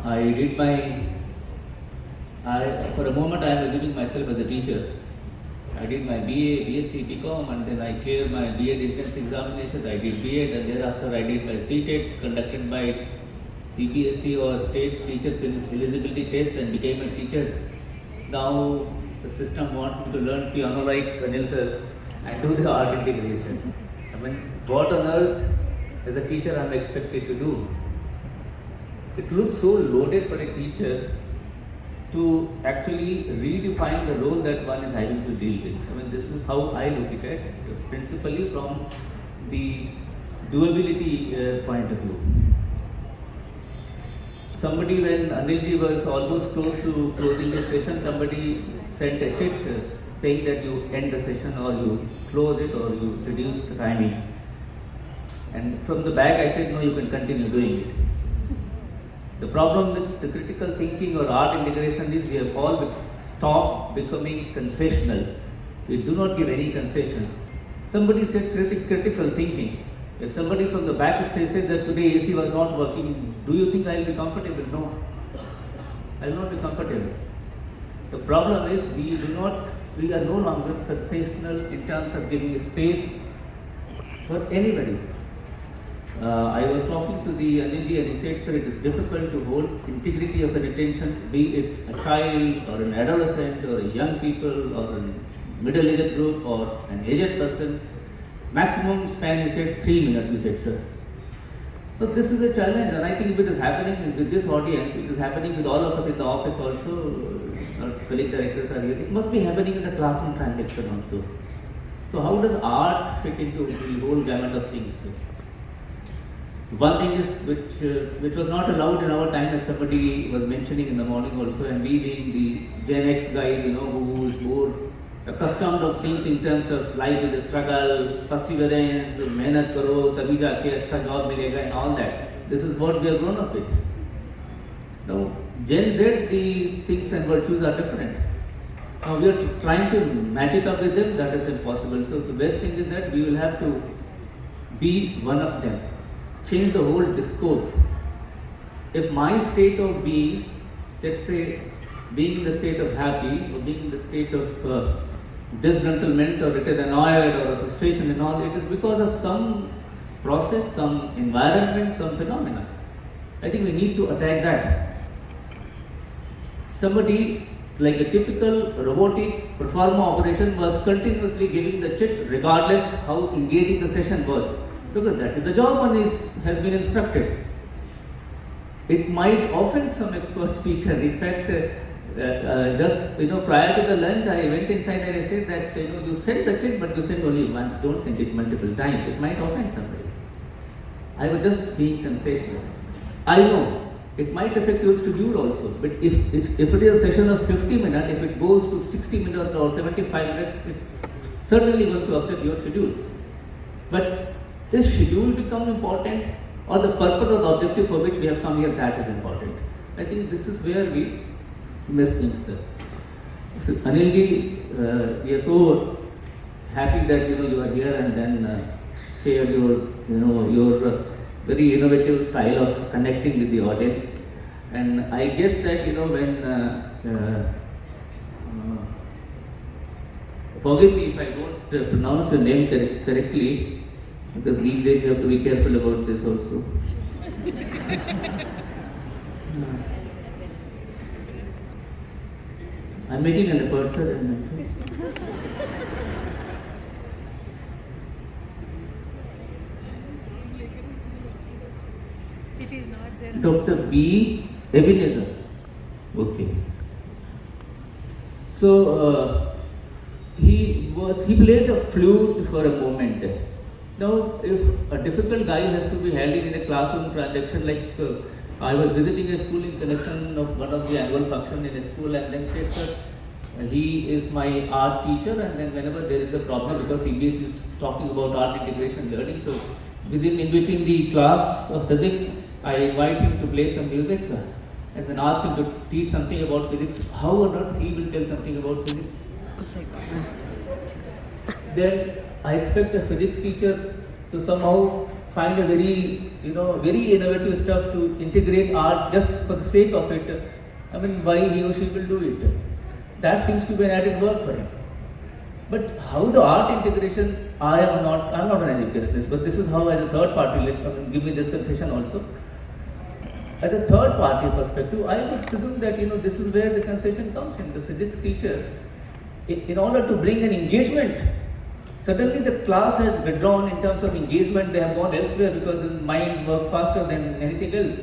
I did my, for a moment I am assuming myself as a teacher. I did my BA, BSc, BCom, and then I cleared my B.Ed entrance examination. I did B.Ed, and thereafter I did my CTET conducted by CBSE or State Teachers Eligibility Test and became a teacher. Now the system wants me to learn piano like Anil sir and do the art integration. I mean, what on earth as a teacher I am expected to do? It looks so loaded for a teacher to actually redefine the role that one is having to deal with. I mean, this is how I look at it, principally from the doability point of view. Somebody, when Anilji was almost close to closing the session, somebody sent a chit saying that you end the session or you close it or you reduce the timing. And from the back I said, no, you can continue doing it. The problem with the critical thinking or art integration is we have all stopped becoming concessional. We do not give any concession. Somebody said critical thinking. If somebody from the back stage says that today AC was not working, do you think I will be comfortable? No. I will not be comfortable. The problem is we are no longer concessional in terms of giving space for anybody. I was talking to the Anilji and he said, sir, it is difficult to hold integrity of an attention, be it a child or an adolescent or a young people or a middle-aged group or an aged person. Maximum span, he said, 3 minutes, he said, sir. So this is a challenge, and I think if it is happening with this audience, it is happening with all of us in the office also, our colleague directors are here, it must be happening in the classroom transaction also. So how does art fit into the whole gamut of things? One thing is which was not allowed in our time, like somebody was mentioning in the morning also, and we being the Gen X guys, who is more accustomed of seeing in terms of life is a struggle, perseverance, mehnat karo, tabhi jaake acha job milega and all that. This is what we have grown up with. Now, Gen Z, the things and virtues are different. Now we are trying to match it up with them, that is impossible. So the best thing is that we will have to be one of them. Change the whole discourse. If my state of being, let's say, being in the state of happy or being in the state of disgruntlement or it is annoyed or frustration and all, it is because of some process, some environment, some phenomena. I think we need to attack that. Somebody like a typical robotic performer operation was continuously giving the chit regardless how engaging the session was, because that is the job one has been instructed. It might offend some expert speaker. In fact, just prior to the lunch, I went inside and I said that you send the chit, but you send only once. Don't send it multiple times. It might offend somebody. I was just being concessional. I know it might affect your schedule also. But if it is a session of 50 minutes, if it goes to 60 minutes or 75 minutes, it's certainly going to upset your schedule. But is schedule become important, or the purpose or the objective for which we have come here, that is important? I think this is where we miss things, sir. So, Anilji, we are so happy that you are here and then share your very innovative style of connecting with the audience. And I guess that when forgive me if I don't pronounce your name correctly, because these days you have to be careful about this also. I'm making an effort, sir. It is not there. Dr. B. Ebenezer. Okay. So he played a flute for a moment. Now, if a difficult guy has to be held in a classroom transaction, like I was visiting a school in connection of one of the annual function in a school, and then said, sir, he is my art teacher, and then whenever there is a problem, because CBSE is talking about art integration learning, so in between the class of physics, I invite him to play some music and then ask him to teach something about physics. How on earth he will tell something about physics? Then I expect a physics teacher to somehow find a very innovative stuff to integrate art just for the sake of it, I mean, why he or she will do it? That seems to be an added work for him. But how the art integration, I'm not an educationist, but this is how, as a third party, give me this concession also. As a third party perspective, I would presume that this is where the concession comes in. The physics teacher, in order to bring an engagement, suddenly the class has withdrawn in terms of engagement. They have gone elsewhere because the mind works faster than anything else.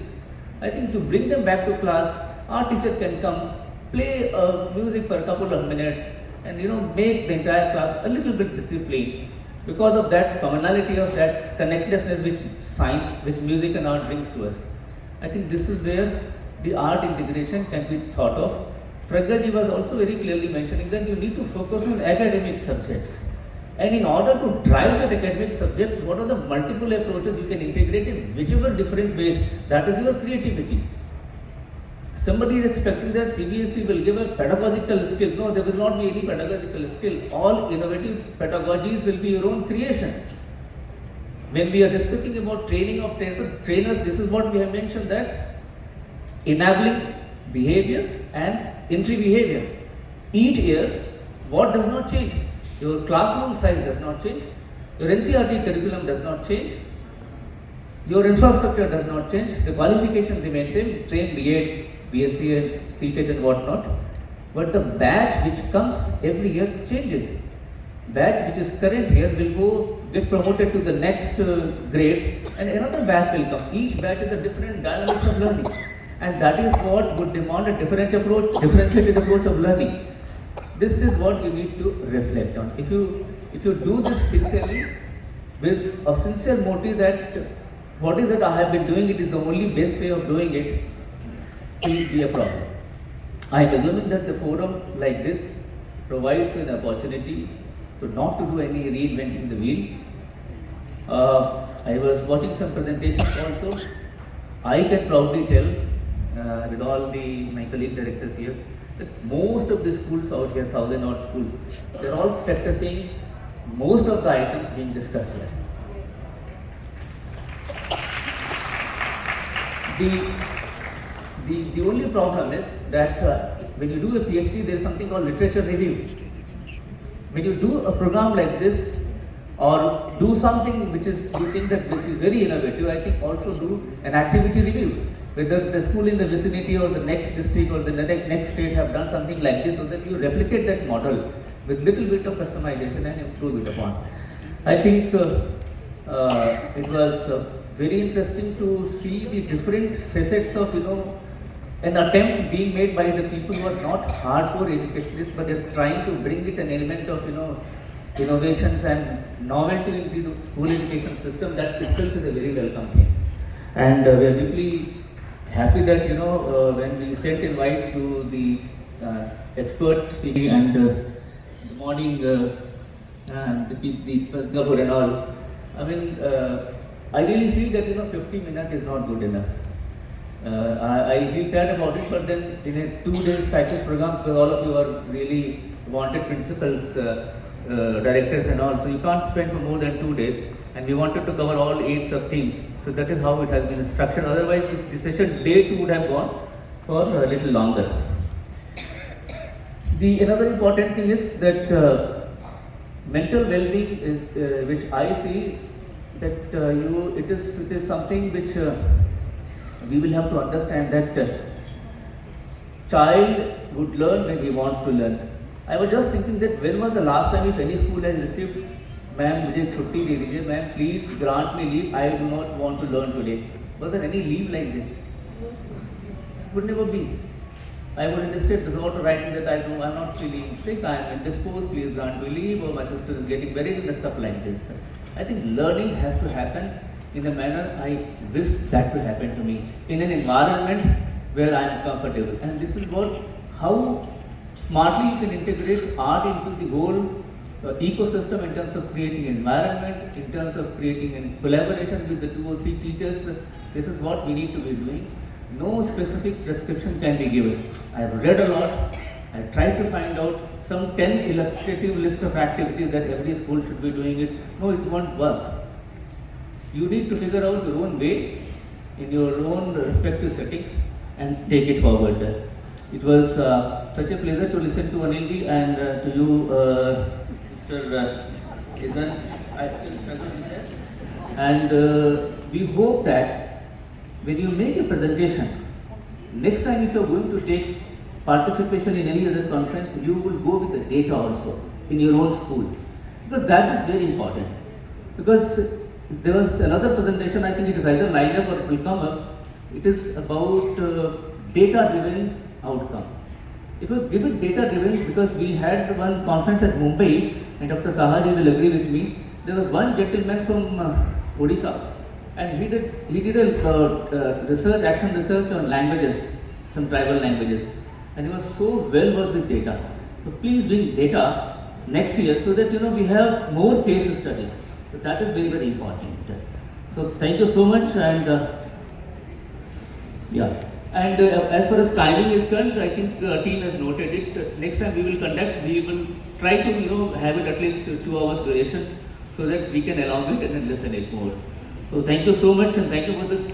I think to bring them back to class, our teacher can come, play music for a couple of minutes, and make the entire class a little bit disciplined because of that commonality, of that connectedness which science, which music and art brings to us. I think this is where the art integration can be thought of. Pragyaji was also very clearly mentioning that you need to focus on academic subjects. And in order to drive that academic subject, what are the multiple approaches you can integrate in whichever different ways? That is your creativity. Somebody is expecting that CBSE will give a pedagogical skill. No, there will not be any pedagogical skill. All innovative pedagogies will be your own creation. When we are discussing about training of trainers, this is what we have mentioned, that enabling behavior and entry behavior. Each year, what does not change? Your classroom size does not change. Your NCERT curriculum does not change. Your infrastructure does not change. The qualifications remain same B.Ed, BSc and CTET and whatnot. But the batch which comes every year changes. Batch which is current here will get promoted to the next grade, and another batch will come. Each batch is a different dynamics of learning, and that is what would demand a differentiated approach of learning. This is what you need to reflect on. If you do this sincerely, with a sincere motive that what is that I have been doing, it is the only best way of doing it, it will be a problem. I am assuming that the forum like this provides an opportunity to not to do any reinventing the wheel. I was watching some presentations also. I can proudly tell with all my colleague directors here that most of the schools out here, 1,000 odd schools, they're all practicing most of the items being discussed here. The only problem is that when you do a PhD, there is something called literature review. When you do a program like this, or do something which is, you think that this is very innovative, I think also do an activity review. Whether the school in the vicinity or the next district or the next state have done something like this, so that you replicate that model with little bit of customization and improve it upon. I think it was very interesting to see the different facets of an attempt being made by the people who are not hardcore educationists, but they're trying to bring it an element of innovations and novelty into the school education system. That itself is a very welcome thing, and we are deeply happy that when we sent invite to the expert speaking and the morning and the Gabur and all. I mean, I really feel that 50 minutes is not good enough. I feel sad about it, but then in a 2 days practice program, because all of you are really wanted principals, directors and all, so you can't spend for more than 2 days, and we wanted to cover all 8 sub-themes. So that is how it has been structured. Otherwise, the session day 2 would have gone for a little longer. Another important thing is that mental well-being, which I see that it is something which we will have to understand that child would learn when he wants to learn. I was just thinking that when was the last time if any school has received, ma'am, mujhe छुट्टी दे दीजिए, ma'am, please grant me leave, I do not want to learn today. Was there any leave like this? It would never be. I would instead resort to writing that I'm not feeling sick, I am indisposed, please grant me leave, or my sister is getting married, and stuff like this. I think learning has to happen in a manner I wish that to happen to me, in an environment where I am comfortable. And this is how smartly you can integrate art into the whole ecosystem in terms of creating environment, in terms of creating in collaboration with the 2 or 3 teachers. This is what we need to be doing. No specific prescription can be given. I have read a lot. I tried to find out some 10 illustrative list of activities that every school should be doing it. No, it won't work. You need to figure out your own way in your own respective settings and take it forward. It was such a pleasure to listen to Anilji and to you, Mr. Izan. I still struggle with this. And we hope that when you make a presentation, next time if you are going to take participation in any other conference, you will go with the data also in your own school. Because that is very important. Because there was another presentation, I think it is either lined up or it will come up. It is about data-driven outcome. If you give it data-driven, because we had one conference at Mumbai, and Dr. Sahaji will agree with me, there was one gentleman from Odisha, and he did a action research on languages, some tribal languages, and he was so well versed with data. So please bring data next year so that we have more case studies. So that is very, very important. So thank you so much, and yeah. And as far as timing is concerned, I think team has noted it. Next time we will try to have it at least 2 hours duration so that we can elongate and then listen it more. So thank you so much, and thank you for the